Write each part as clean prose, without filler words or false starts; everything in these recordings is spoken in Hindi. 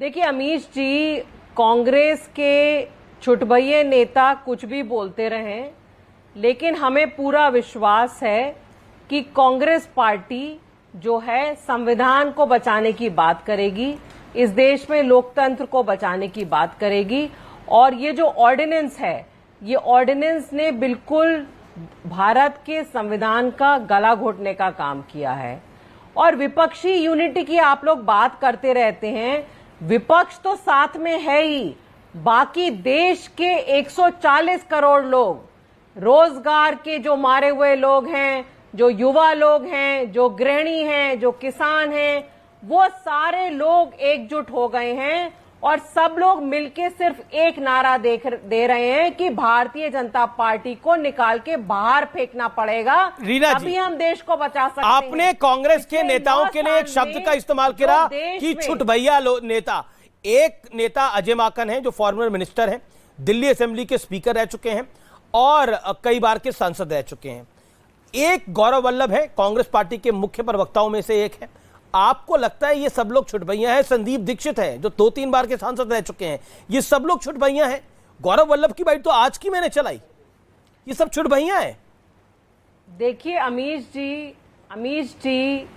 देखिए अमीश जी, कांग्रेस के छुटभइये नेता कुछ भी बोलते रहें, लेकिन हमें पूरा विश्वास है कि कांग्रेस पार्टी जो है संविधान को बचाने की बात करेगी, इस देश में लोकतंत्र को बचाने की बात करेगी। और ये जो ऑर्डिनेंस है, ये ऑर्डिनेंस ने बिल्कुल भारत के संविधान का गला घोटने का काम किया है। और विपक्षी यूनिटी की आप लोग बात करते रहते हैं, विपक्ष तो साथ में है ही, बाकी देश के 140 करोड़ लोग, रोजगार के जो मारे हुए लोग हैं, जो युवा लोग हैं, जो गृहिणी हैं, जो किसान हैं, वो सारे लोग एकजुट हो गए हैं और सब लोग मिलके सिर्फ एक नारा दे रहे हैं कि भारतीय जनता पार्टी को निकाल के बाहर फेंकना पड़ेगा, तभी हम देश को बचा सकते हैं। आपने कांग्रेस के नेताओं के लिए एक शब्द का इस्तेमाल किया कि छुटभइया नेता। एक नेता अजय माकन है जो फॉर्मर मिनिस्टर हैं, दिल्ली असेंबली के स्पीकर रह चुके हैं और कई बार के सांसद रह चुके हैं। एक गौरव वल्लभ है, कांग्रेस पार्टी के मुख्य प्रवक्ताओं में से एक है। आपको लगता है ये सब लोग छुटभइया हैं? संदीप दीक्षित हैं जो 2-3 बार के सांसद रह चुके हैं, ये सब लोग छुटभइया हैं? गौरव वल्लभ की बात तो आज की मैंने चलाई, ये सब छुटभइया हैं? देखिए अमीश जी,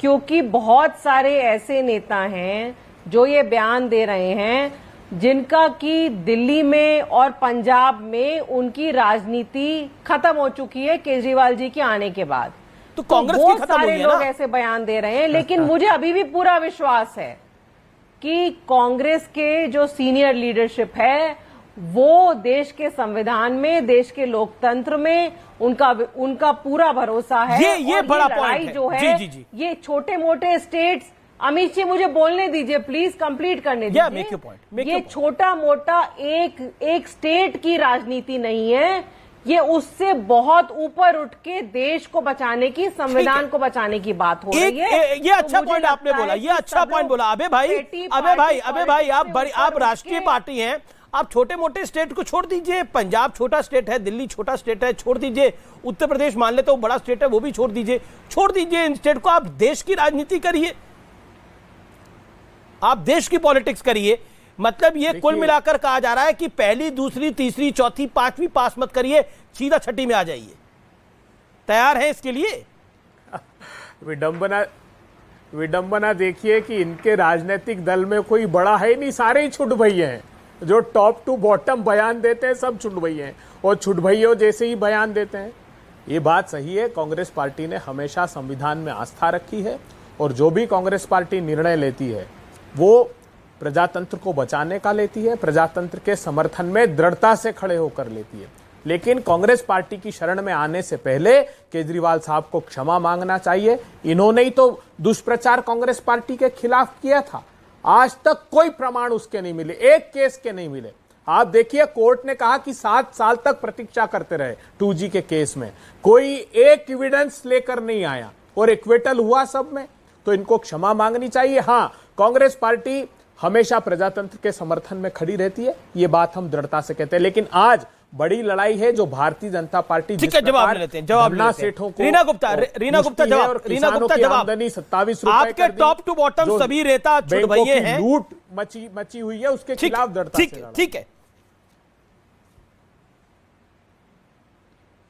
क्योंकि बहुत सारे ऐसे नेता हैं जो ये बयान दे रहे हैं जिनका कि दिल्ली में और पंजाब में उनकी राजनीति खत्म हो चुकी है केजरीवाल जी के आने के बाद। तो कांग्रेस की खत्म हुई है ना? लोग ऐसे बयान दे रहे हैं, लेकिन मुझे अभी भी पूरा विश्वास है कि कांग्रेस के जो सीनियर लीडरशिप है वो देश के संविधान में, देश के लोकतंत्र में उनका पूरा भरोसा है। ये बड़ा पॉइंट है। जो है जी। ये छोटे मोटे स्टेट्स, अमित जी मुझे बोलने दीजिए प्लीज, कंप्लीट करने दीजिए। Make your point. ये छोटा मोटा एक स्टेट की राजनीति नहीं है, ये उससे बहुत ऊपर उठ के देश को बचाने की, संविधान को बचाने की बात हो रही है। ये अच्छा पॉइंट आपने बोला, ये अच्छा पॉइंट बोला। अबे भाई आप राष्ट्रीय पार्टी हैं, आप छोटे मोटे स्टेट को छोड़ दीजिए। पंजाब छोटा स्टेट है, दिल्ली छोटा स्टेट है, छोड़ दीजिए। उत्तर प्रदेश मान लेते हो बड़ा स्टेट है, वो भी छोड़ दीजिए इन स्टेट को। आप देश की राजनीति करिए, आप देश की पॉलिटिक्स करिए। मतलब ये कुल मिलाकर कहा जा रहा है कि पहली, दूसरी, तीसरी, चौथी, पांचवी पास मत करिए, सीधा छठी में आ जाइए। तैयार है इसके लिए? विडंबना देखिए कि इनके राजनीतिक दल में कोई बड़ा है नहीं, सारे ही छुटभइये हैं। जो टॉप टू बॉटम बयान देते हैं सब छुटभइये हैं और छुटभइयों जैसे ही बयान देते हैं। ये बात सही है, कांग्रेस पार्टी ने हमेशा संविधान में आस्था रखी है और जो भी कांग्रेस पार्टी निर्णय लेती है वो प्रजातंत्र को बचाने का लेती है, प्रजातंत्र के समर्थन में दृढ़ता से खड़े होकर लेती है। लेकिन कांग्रेस पार्टी की शरण में आने से पहले केजरीवाल साहब को क्षमा मांगना चाहिए। इन्होंने ही तो दुष्प्रचार कांग्रेस पार्टी के खिलाफ किया था। आज तक कोई प्रमाण उसके नहीं मिले, एक केस के नहीं मिले। आप देखिए, कोर्ट ने कहा कि 7 साल तक प्रतीक्षा करते रहे 2G के केस में, कोई एक एविडेंस लेकर नहीं आया और एक्विटल हुआ सब में। तो इनको क्षमा मांगनी चाहिए। हाँ, कांग्रेस पार्टी हमेशा प्रजातंत्र के समर्थन में खड़ी रहती है, ये बात हम दृढ़ता से कहते हैं। लेकिन आज बड़ी लड़ाई है जो भारतीय जनता पार्टी, ठीक है, जवाब लेते हैं। रीना गुप्ता जवाब। आमदनी 27 रुपए, आपके टॉप टू बॉटम सभी नेता छुटभइये हैं, लूट मची हुई है, उसके खिलाफ दृढ़ता से लड़ा। ठीक है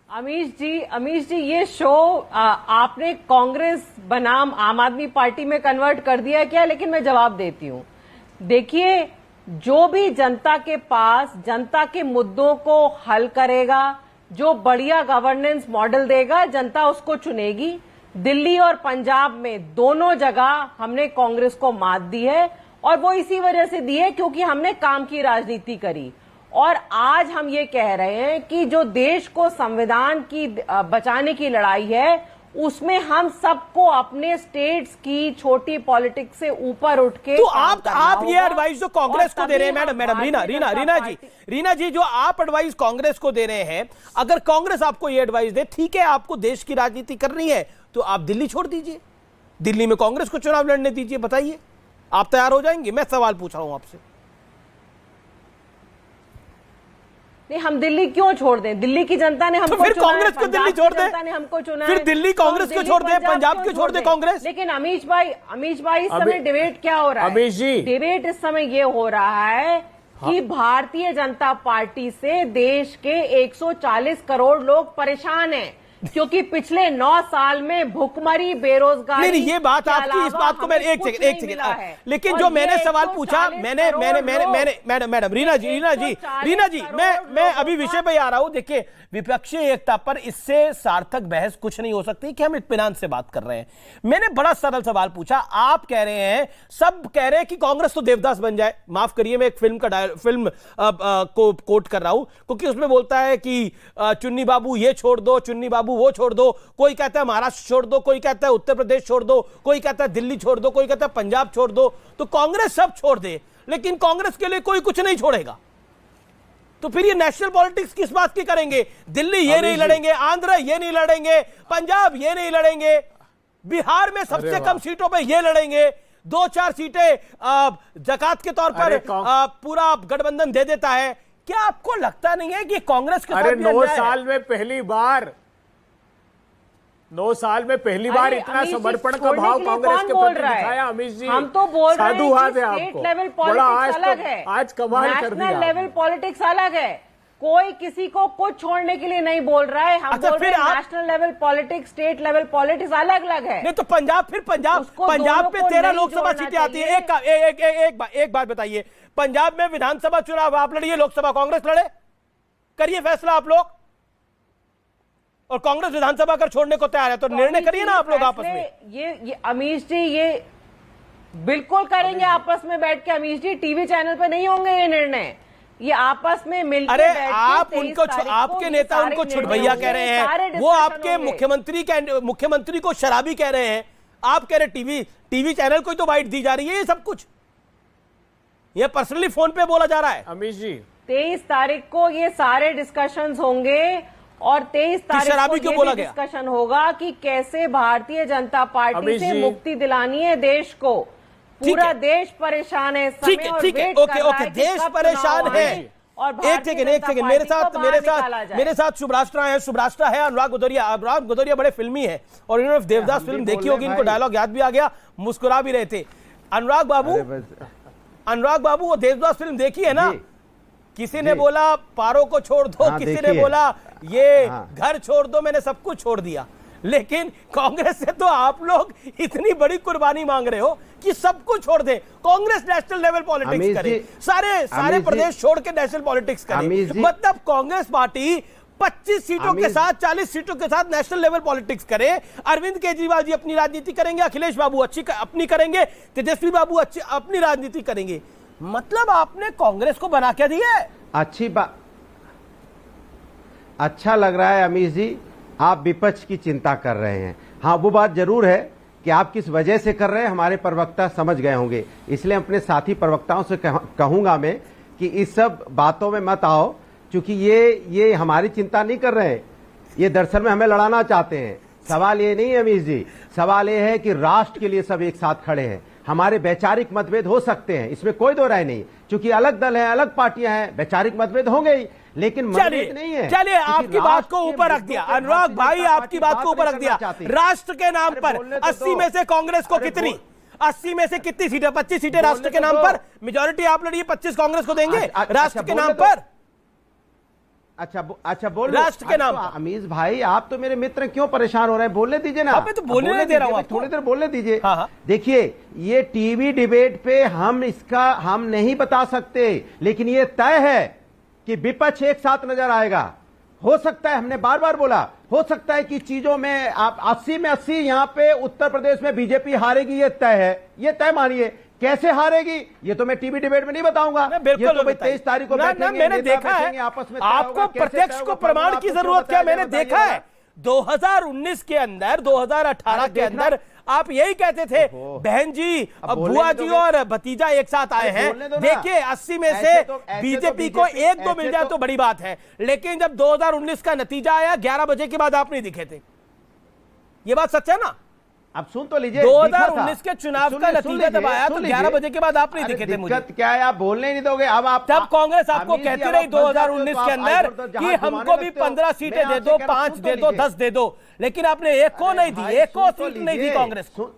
अमीश जी, ये शो आपने कांग्रेस बनाम आम आदमी पार्टी में कन्वर्ट कर दिया क्या? लेकिन मैं जवाब देती हूं। देखिए, जो भी जनता के पास जनता के मुद्दों को हल करेगा, जो बढ़िया गवर्नेंस मॉडल देगा, जनता उसको चुनेगी। दिल्ली और पंजाब में दोनों जगह हमने कांग्रेस को मात दी है और वो इसी वजह से दी है क्योंकि हमने काम की राजनीति करी। और आज हम ये कह रहे हैं कि जो देश को संविधान की बचाने की लड़ाई है, उसमें हम सबको अपने स्टेट्स की छोटी पॉलिटिक्स से ऊपर उठ के, तो आप ये एडवाइस जो कांग्रेस को दे रहे हैं, मैडम रीना जी, जो आप एडवाइस कांग्रेस को दे रहे हैं, अगर कांग्रेस आपको ये एडवाइस दे, ठीक है आपको देश की राजनीति करनी है तो आप दिल्ली छोड़ दीजिए, दिल्ली में कांग्रेस को चुनाव लड़ने दीजिए। बताइए, आप तैयार हो जाएंगे? मैं सवाल पूछ रहा हूं आपसे। नहीं, हम दिल्ली क्यों छोड़ दें? दिल्ली की जनता ने हमको तो फिर चुना है, कांग्रेस को पंजाब दिल्ली की छोड़ दें। जनता ने हमको चुना फिर है, दिल्ली तो हम कांग्रेस को दिल्ली, छोड़ दें, पंजाब क्यों छोड़ दें कांग्रेस? लेकिन अमीश भाई इस समय डिबेट क्या हो रहा है? अमीश जी, डिबेट इस समय ये हो रहा है कि भारतीय जनता पार्टी से देश के 140 करोड़ लोग परेशान हैं, क्योंकि पिछले 9 साल में भुखमरी, बेरोजगारी, नहीं, ये बात के आपकी, इस अलावा बात को मैं हमें एक कुछ सेकंड नहीं मिला है। लेकिन और जो मैंने ये सवाल 140 पूछा, मैंने मैडम रीना जी, मैं अभी विषय पे आ रहा हूं। देखिए, विपक्षी एकता पर इससे सार्थक बहस कुछ नहीं हो सकती कि हम इत्मीनान से बात कर रहे हैं। मैंने बड़ा सरल सवाल पूछा। आप कह रहे हैं, सब कह रहे हैं कि कांग्रेस तो देवदास बन जाए। माफ करिए, मैं एक फिल्म को कोट कर रहा हूं, क्योंकि उसमें बोलता है कि चुन्नी बाबू ये छोड़ दो, चुन्नी बाबू वो छोड़ दो। कोई कहता है महाराष्ट्र छोड़ दो, कोई कहता है उत्तर प्रदेश छोड़ दो, कोई कहता है दिल्ली छोड़ दो, कोई कहता है पंजाब छोड़ दो। तो कांग्रेस सब छोड़ दे, लेकिन कांग्रेस के लिए कोई कुछ नहीं छोड़ेगा। तो फिर ये नेशनल पॉलिटिक्स किस बात की करेंगे? दिल्ली ये नहीं लड़ेंगे, आंध्र ये नहीं लड़ेंगे, पंजाब ये नहीं लड़ेंगे, बिहार में सबसे कम सीटों पे ये लड़ेंगे, 2-4 सीटें जकात के तौर पर पूरा गठबंधन दे देता है। क्या आपको लगता नहीं है कि कांग्रेस के साथ भी अन्याय है? 9 साल में पहली बार 9 साल में पहली बार इतना समर्पण का भाव कांग्रेस के प्रति दिखाया अमीश जी। हम तो बोल रहे हैं साधुवाद है स्टेट आपको। लेवल बड़ा पॉलिटिक्स अलग है, आज कमाल कर दिया। नेशनल लेवल पॉलिटिक्स अलग है। कोई किसी को कुछ छोड़ने के लिए नहीं बोल रहा है। हम बोल रहे हैं national level politics, state level politics अलग अलग है। नहीं तो पंजाब पे 13 लोकसभा सीटें आती है। एक बात बताइए, पंजाब में विधानसभा चुनाव आप लड़िए, लोकसभा कांग्रेस लड़े, करिए फैसला आप लोग। और कांग्रेस विधानसभा कर छोड़ने को तैयार है, तो निर्णय करिए ना आप लोग आपस में। ये अमीश जी, ये बिल्कुल करेंगे आपस में बैठ के। अमीश जी, टीवी चैनल पे नहीं होंगे ये निर्णय, ये आपस में मिलकर। अरे आप उनको, आपके नेता उनको छुटभैया कह रहे हैं, वो आपके मुख्यमंत्री को शराबी कह रहे हैं। आप कह रहे टीवी चैनल को तो बाइट दी जा रही है। ये सब कुछ ये पर्सनली फोन पे बोला जा रहा है। अमीश जी, 23 तारीख को ये सारे डिस्कशंस होंगे और 23 तारीख को ये भी डिस्कशन होगा कि कैसे भारतीय जनता पार्टी से मुक्ति दिलानी है देश को। पूरा देश परेशान है इस समय और वेट कर रहा है कि देश कब परेशान चुनाव है। आए और एक सेकंड मेरे साथ शुभराष्ट्र है, अनुराग भदौरिया बड़े फिल्मी है और इन्होंने देवदास फिल्म देखी होगी, इनको डायलॉग याद भी आ गया, मुस्कुरा भी रहे थे। अनुराग बाबू वो देवदास फिल्म देखी है ना? किसी ने बोला पारो को छोड़ दो, किसी ने बोला ये घर छोड़ दो, मैंने सब कुछ छोड़ दिया। लेकिन कांग्रेस से तो आप लोग इतनी बड़ी कुर्बानी मांग रहे हो कि सब कुछ छोड़ दे। कांग्रेस नेशनल लेवल पॉलिटिक्स करे, सारे प्रदेश छोड़ के नेशनल पॉलिटिक्स करे। मतलब कांग्रेस पार्टी 25 सीटों के साथ, 40 सीटों के साथ नेशनल लेवल पॉलिटिक्स करे। अरविंद केजरीवाल जी अपनी राजनीति करेंगे, अखिलेश बाबू अपनी करेंगे, तेजस्वी बाबू अपनी राजनीति करेंगे। मतलब आपने कांग्रेस को बना क्या दिया है? अच्छी बात, अच्छा लग रहा है अमीश जी, आप विपक्ष की चिंता कर रहे हैं। हाँ, वो बात जरूर है कि आप किस वजह से कर रहे हैं, हमारे प्रवक्ता समझ गए होंगे। इसलिए अपने साथी प्रवक्ताओं से कहूंगा मैं कि इस सब बातों में मत आओ, क्योंकि ये हमारी चिंता नहीं कर रहे हैं, ये दरअसल में हमें लड़ाना चाहते हैं। सवाल ये नहीं है अमीश जी, सवाल ये है कि राष्ट्र के लिए सब एक साथ खड़े हैं। हमारे वैचारिक मतभेद हो सकते हैं, इसमें कोई दो राय नहीं, क्योंकि अलग दल है, अलग पार्टियां हैं, वैचारिक मतभेद होंगे ही, लेकिन मतभेद नहीं है। चलिए, आपकी बात को ऊपर रख दिया अनुराग भाई, आपकी बात को ऊपर रख दिया। राष्ट्र के नाम पर 80 में से कांग्रेस को कितनी, 80 में से कितनी सीटें? 25 सीटें राष्ट्र के नाम पर, मेजोरिटी आप लड़िए, 25 कांग्रेस को देंगे राष्ट्र के नाम पर। अच्छा बोल राष्ट्र के नाम। अमीश भाई, आप तो मेरे मित्र, क्यों परेशान हो रहे हैं? बोलने दीजिए ना। तो बोलने दे रहा हूं, थोड़ी देर बोलने दीजिए। हाँ। देखिए, ये टीवी डिबेट पे हम नहीं बता सकते, लेकिन ये तय है कि विपक्ष एक साथ नजर आएगा। हो सकता है, हमने बार बार बोला, हो सकता है कि चीजों में आप 80 में 80 यहां पे उत्तर प्रदेश में बीजेपी हारेगी, ये तय है, ये तय मानिए। कैसे हारेगी ये तो मैं टीवी डिबेट में नहीं बताऊंगा, ये तो 23 तारीख को मैंने देखा है। आपस में आपको प्रत्यक्ष को प्रमाण की जरूरत क्या? मैंने देखा है 2019 के अंदर, 2018 के अंदर आप यही कहते थे, बहन जी, बुआ जी और भतीजा एक साथ आए हैं। देखिए, 80 में से बीजेपी को 1-2 मिल जाए तो बड़ी बात है, लेकिन जब 2019 का नतीजा आया, 11 बजे के बाद आप नहीं दिखे थे। ये बात सच है ना? अब सुन तो लीजिए, 2019 के चुनाव का नतीजा जब आया तो 11 बजे के बाद आप नहीं दिखे थे मुझे। दिक्कत क्या है, आप बोलने ही नहीं दोगे। अब आप तब कांग्रेस आपको कहती रही 2019 के अंदर कि हमको भी 15 सीटें दे दो, 5 दे दो, 10 दे दो, लेकिन आपने एक को नहीं दी, एक को सीट नहीं दी कांग्रेस को।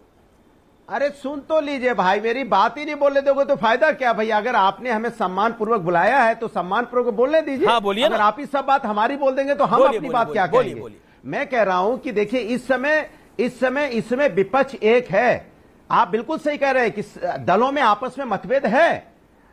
अरे सुन तो लीजिए भाई, मेरी बात ही नहीं बोलने दोगे तो फायदा क्या भैया। अगर आपने हमें सम्मान पूर्वक बुलाया है तो सम्मान पूर्वक बोलने दीजिए। हाँ, बोलिए। अगर आप ही सब बात हमारी बोल देंगे तो हम अपनी बात क्या करेंगे। मैं कह रहा हूं कि देखिए इस समय इसमें विपक्ष एक है। आप बिल्कुल सही कह रहे हैं कि दलों में आपस में मतभेद है,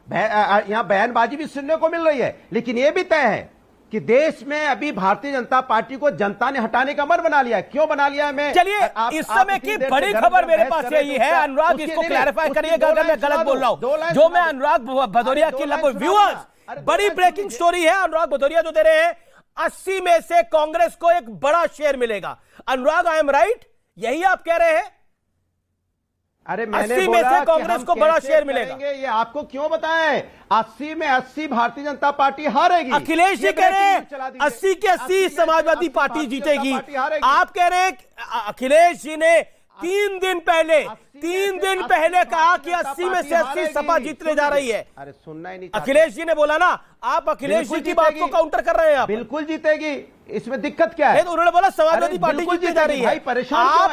यहां बयानबाजी भी सुनने को मिल रही है, लेकिन यह भी तय है कि देश में अभी भारतीय जनता पार्टी को जनता ने हटाने का मन बना लिया है। क्यों बना लिया है? मैं चलिए, इस समय की बड़ी खबर मेरे पास यही है, अनुराग इसको क्लैरिफाई करिएगा अगर मैं गलत बोल रहा हूं। जो मैं अनुराग भदौरिया की व्यूअर्स, बड़ी ब्रेकिंग स्टोरी है अनुराग भदौरिया जो दे रहे हैं, 80 में से कांग्रेस को एक बड़ा शेयर मिलेगा। अनुराग, आई एम राइट? यही आप कह रहे हैं? अरे मैंने 80 में बोला से कांग्रेस को बड़ा शेयर मिलेगा। ये आपको क्यों बताएं? 80 में 80 भारतीय जनता पार्टी हारेगी। अखिलेश जी कह रहे हैं 80 के 80 समाजवादी पार्टी जीतेगी। आप कह रहे हैं अखिलेश जी ने 3 दिन पहले कहा कि 80 में से 80 सपा जीतने जा रही है। अरे सुनना ही नहीं, अखिलेश जी ने बोला ना, आप अखिलेश जी की बात को काउंटर कर रहे हैं। बिल्कुल जीतेगी, इसमें दिक्कत क्या है? तो उन्होंने बोला समाजवादी पार्टी जीतने जा रही है। भाई परेशान आप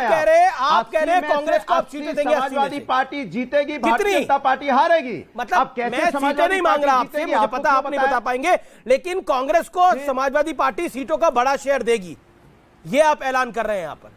कह रहे हैं कांग्रेस को आप सीटें देंगे, समाजवादी पार्टी जीतेगी, भारतीय जनता पार्टी हारेगी। मतलब मैं सीटें नहीं मांग रहा आपसे, मुझे पता आप नहीं बता पाएंगे, लेकिन कांग्रेस को समाजवादी पार्टी सीटों का बड़ा शेयर देगी, ये आप ऐलान कर रहे हैं यहां पर।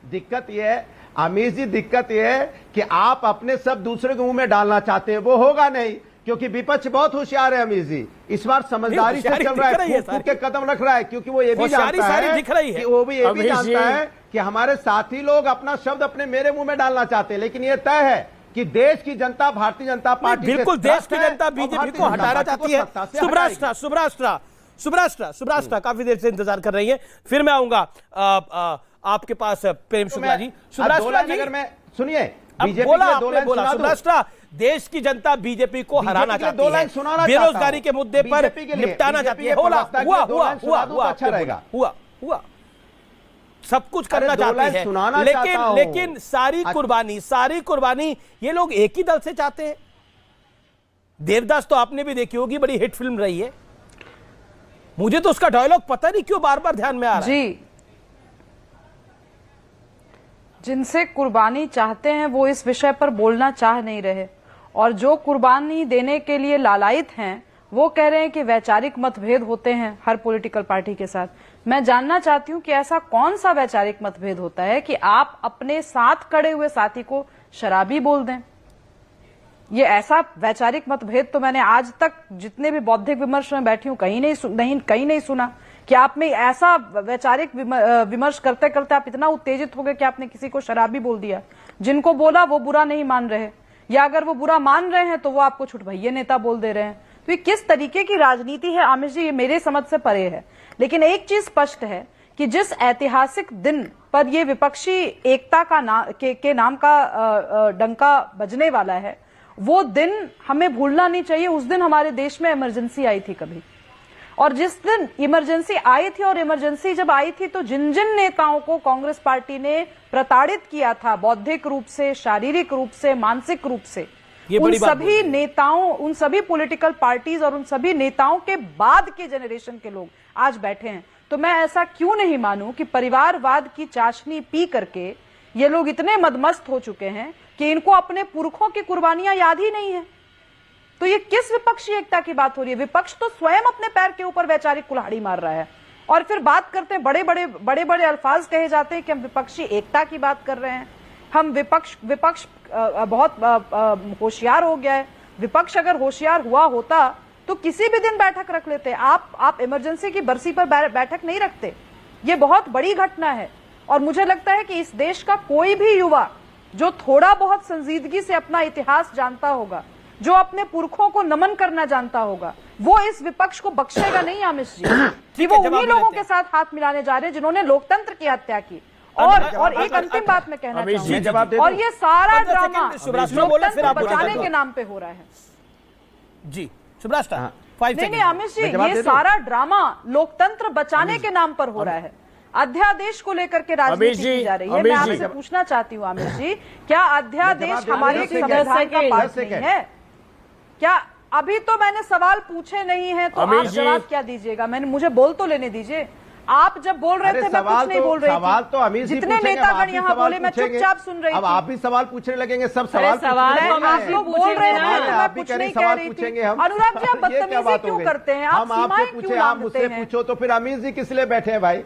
दिक्कत यह है अमीर जी, दिक्कत यह है कि आप अपने सब दूसरे के मुंह में डालना चाहते हैं, वो होगा नहीं, क्योंकि विपक्ष बहुत होशियार है अमीर जी। इस बार समझदारी से चल रहा है, फूंक के कदम रख रहा है, क्योंकि वो ये भी जानता है कि वो भी ये भी जानता है कि हमारे साथी लोग अपना शब्द अपने मेरे मुंह में डालना चाहते हैं, लेकिन ये तय है कि देश की जनता भारतीय जनता पार्टी, बिल्कुल देश की जनता बीजेपी को हटाना चाहती है। सुब्राष्ट्रा काफी देर से इंतजार कर रही है, फिर मैं आऊंगा आपके पास प्रेम शुक्ला जी। सुब्राष्ट्रा जी, अगर मैं सुनिए, सुब्राष्ट्रा, देश की जनता बीजेपी को हराना चाहती है, बेरोजगारी के मुद्दे पर निपटाना चाहती है, हुआ अच्छा रहेगा, हुआ सब कुछ करना चाहती है, लेकिन सारी कुर्बानी ये लोग एक ही दल से चाहते हैं। देवदास तो आपने भी देखी होगी, बड़ी हिट फिल्म रही है। मुझे तो उसका डायलॉग पता नहीं क्यों बार बार ध्यान में आ रहा है। जी, जिनसे कुर्बानी चाहते हैं वो इस विषय पर बोलना चाह नहीं रहे, और जो कुर्बानी देने के लिए लालायित हैं वो कह रहे हैं कि वैचारिक मतभेद होते हैं हर पॉलिटिकल पार्टी के साथ। मैं जानना चाहती हूं कि ऐसा कौन सा वैचारिक मतभेद होता है कि आप अपने साथ खड़े हुए साथी को शराबी बोल दें। ये ऐसा वैचारिक मतभेद तो मैंने आज तक जितने भी बौद्धिक विमर्श में बैठी हूं कहीं नहीं सुना कि आप में ऐसा वैचारिक विमर्श करते करते आप इतना उत्तेजित हो गए कि आपने किसी को शराबी बोल दिया। जिनको बोला वो बुरा नहीं मान रहे, या अगर वो बुरा मान रहे हैं तो वो आपको छुटभैये नेता बोल दे रहे हैं। तो ये किस तरीके की राजनीति है आमिर जी, ये मेरे समझ से परे है। लेकिन एक चीज स्पष्ट है कि जिस ऐतिहासिक दिन पर ये विपक्षी एकता का के नाम का डंका बजने वाला है, वो दिन हमें भूलना नहीं चाहिए। उस दिन हमारे देश में इमरजेंसी आई थी कभी, और जिस दिन इमरजेंसी आई थी, और इमरजेंसी जब आई थी तो जिन जिन नेताओं को कांग्रेस पार्टी ने प्रताड़ित किया था बौद्धिक रूप से, शारीरिक रूप से, मानसिक रूप से, उन सभी नेताओं, उन सभी पॉलिटिकल पार्टीज और उन सभी नेताओं के बाद के जनरेशन के लोग आज बैठे हैं। तो मैं ऐसा क्यों नहीं मानूं कि परिवारवाद की चाशनी पी करके ये लोग इतने मदमस्त हो चुके हैं कि इनको अपने पुरखों की कुर्बानियां याद ही नहीं है। तो ये किस विपक्षी एकता की बात हो रही है? विपक्ष तो स्वयं अपने पैर के ऊपर वैचारिक कुल्हाड़ी मार रहा है, और फिर बात करते हैं, बड़े बड़े अल्फाज कहे जाते हैं कि हम विपक्षी एकता की बात कर रहे हैं। हम विपक्ष बहुत होशियार हो गया है। विपक्ष अगर होशियार हुआ होता तो किसी भी दिन बैठक रख लेते। आप इमरजेंसी की बरसी पर बैठक नहीं रखते। ये बहुत बड़ी घटना है, और मुझे लगता है कि इस देश का कोई भी युवा जो थोड़ा बहुत संजीदगी से अपना इतिहास जानता होगा, जो अपने पुरखों को नमन करना जानता होगा, वो इस विपक्ष को बख्शेगा नहीं आमिर जी, कि वो उन्हीं लोगों के साथ हाथ मिलाने जा रहे हैं जिन्होंने लोकतंत्र की हत्या की। और एक अंतिम बात मैं कहना चाहूंगी, और ये सारा ड्रामा लोकतंत्र बचाने के नाम पे हो रहा है। जी सुब्राष्ट्रा, नहीं आमिर जी, ये सारा ड्रामा लोकतंत्र बचाने के नाम पर हो रहा है। अध्यादेश को लेकर के अमित राजनीति जी, की जा रही है। अमित मैं जी। आपसे पूछना चाहती हूँ आमिर जी, क्या अध्यादेश हमारे संविधान का पार्ट नहीं है? क्या अभी तो मैंने सवाल पूछे नहीं है तो अमित आप जी। जवाब क्या दीजिएगा? मैंने मुझे बोल तो लेने दीजिए। आप जब बोल रहे अरे थे मैं कुछ नहीं बोल रही सवाल थी। तो अमीर जी जितने पूछेंगे, अब आप नेतागण भी यहाँ सवाल बोले मैं पूछेंगे। चुपचाप सुन रही अब थी। आप भी सवाल पूछने लगेंगे, सब अरे सवाल सवाल पूछने तो लगेंगे। आप आप लोग बोल रहे हैं हमारे तो मैं आप भी कुछ कह रहे नहीं कह सवाल रही थी। पूछेंगे हम। अनुराग जी, आप ये क्या बात बदतमीजी हो क्यों गई? करते हैं? हम आप आपसे सीमाएं पूछे, क्यों आप लांघते मुझसे हैं? पूछो तो फिर अमीर जी किस लिए बैठे हैं भाई?